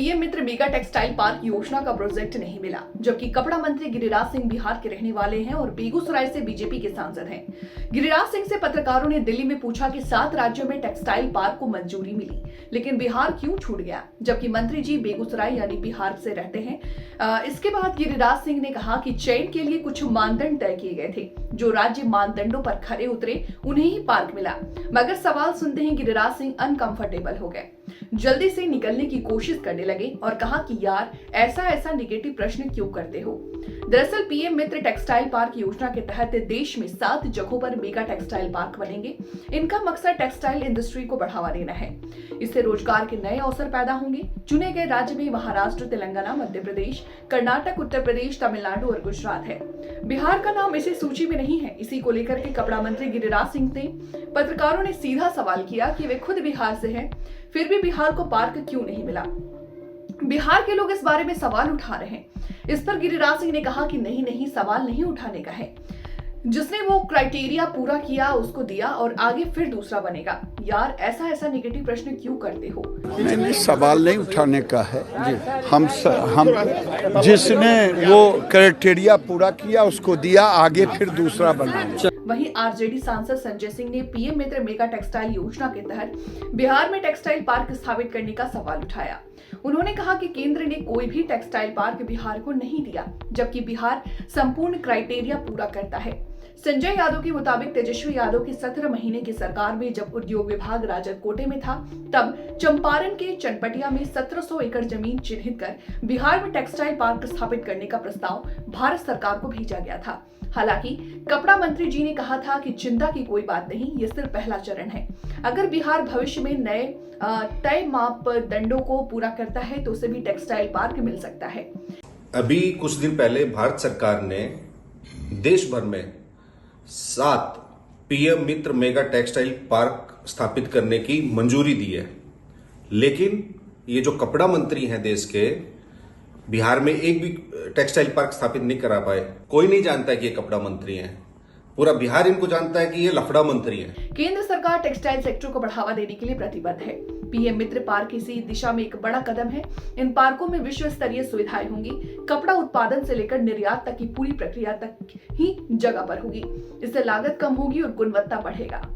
PM मित्र mega textile park योजना का project नहीं मिला, जबकि कपड़ा मंत्री गिरिराज सिंह बिहार के रहने वाले हैं और बेगूसराय से बीजेपी के सांसद हैं। गिरिराज सिंह से पत्रकारों ने दिल्ली में पूछा कि 7 राज्यों में टेक्सटाइल पार्क को मंजूरी मिली, लेकिन बिहार क्यों छूट गया, जबकि मंत्री जी बेगूसराय यानी बिहार से रहते हैं। इसके बाद गिरिराज सिंह ने कहा कि चयन के लिए कुछ मानदंड तय किए गए थे, जो राज्य मानदंडों पर खरे उतरे उन्हें ही पार्क मिला। मगर सवाल सुनते ही गिरिराज सिंह अनकंफर्टेबल हो गए, जल्दी से निकलने की कोशिश करने लगे और कहा कि यार ऐसा नेगेटिव प्रश्न क्यों करते हो। दरअसल पीएम मित्र टेक्सटाइल पार्क योजना के तहत देश में 7 जगहों पर मेगा टेक्सटाइल पार्क बनेंगे। इनका मकसद टेक्सटाइल इंडस्ट्री को बढ़ावा देना है। इससे रोजगार के नए अवसर पैदा होंगे। चुने गए राज्य में महाराष्ट्र, तेलंगाना, मध्य प्रदेश, कर्नाटक, उत्तर प्रदेश, तमिलनाडु और गुजरात है। बिहार का नाम इसी सूची में नहीं है। इसी को लेकर के कपड़ा मंत्री गिरिराज सिंह ने पत्रकारों ने सीधा सवाल किया कि वे खुद बिहार से हैं, फिर भी बिहार को पार्क क्यों नहीं मिला। बिहार के लोग इस बारे में सवाल उठा रहे हैं। इस पर गिरिराज सिंह ने कहा कि नहीं, सवाल नहीं उठाने का है। जिसने वो क्राइटेरिया पूरा किया उसको दिया और आगे फिर दूसरा बनेगा। यार ऐसा नेगेटिव प्रश्न क्यों करते हो। नहीं, सवाल नहीं उठाने का है। हम जिसने वो क्राइटेरिया पूरा किया उसको दिया, आगे फिर दूसरा बनाएंगे। वहीं आरजेडी सांसद संजय सिंह ने पीएम मित्र मेगा टेक्सटाइल योजना के तहत बिहार में टेक्सटाइल पार्क स्थापित करने का सवाल उठाया। उन्होंने कहा कि केंद्र ने कोई भी टेक्सटाइल पार्क बिहार को नहीं दिया, जबकि बिहार संपूर्ण क्राइटेरिया पूरा करता है। संजय यादव के मुताबिक तेजस्वी यादव की 17 महीने की सरकार में जब उद्योग विभाग राजद कोटे में था, तब चंपारण के चनपटिया में 1700 एकड़ जमीन चिन्हित कर बिहार में टेक्सटाइल पार्क स्थापित करने का प्रस्ताव भारत सरकार को भेजा गया था। हालांकि कपड़ा मंत्री जी ने कहा था कि चिंता की कोई बात नहीं, ये सिर्फ पहला चरण है। अगर बिहार भविष्य में नए तय मापदंडों को पूरा करता है तो उसे भी टेक्सटाइल पार्क मिल सकता है। अभी कुछ दिन पहले भारत सरकार ने देश भर में 7 पीएम मित्र मेगा टेक्सटाइल पार्क स्थापित करने की मंजूरी दी है, लेकिन ये जो कपड़ा मंत्री हैं देश के, बिहार में एक भी टेक्सटाइल पार्क स्थापित नहीं करा पाए। कोई नहीं जानता कि ये कपड़ा मंत्री हैं, पूरा बिहार इनको जानता है कि ये लफड़ा मंत्री हैं। केंद्र सरकार टेक्सटाइल सेक्टर को बढ़ावा देने के लिए प्रतिबद्ध है। पीएम मित्र पार्क इसी दिशा में एक बड़ा कदम है। इन पार्कों में विश्व स्तरीय सुविधाएं होंगी। कपड़ा उत्पादन से लेकर निर्यात तक की पूरी प्रक्रिया तक ही जगह पर होगी। इससे लागत कम होगी और गुणवत्ता बढ़ेगा।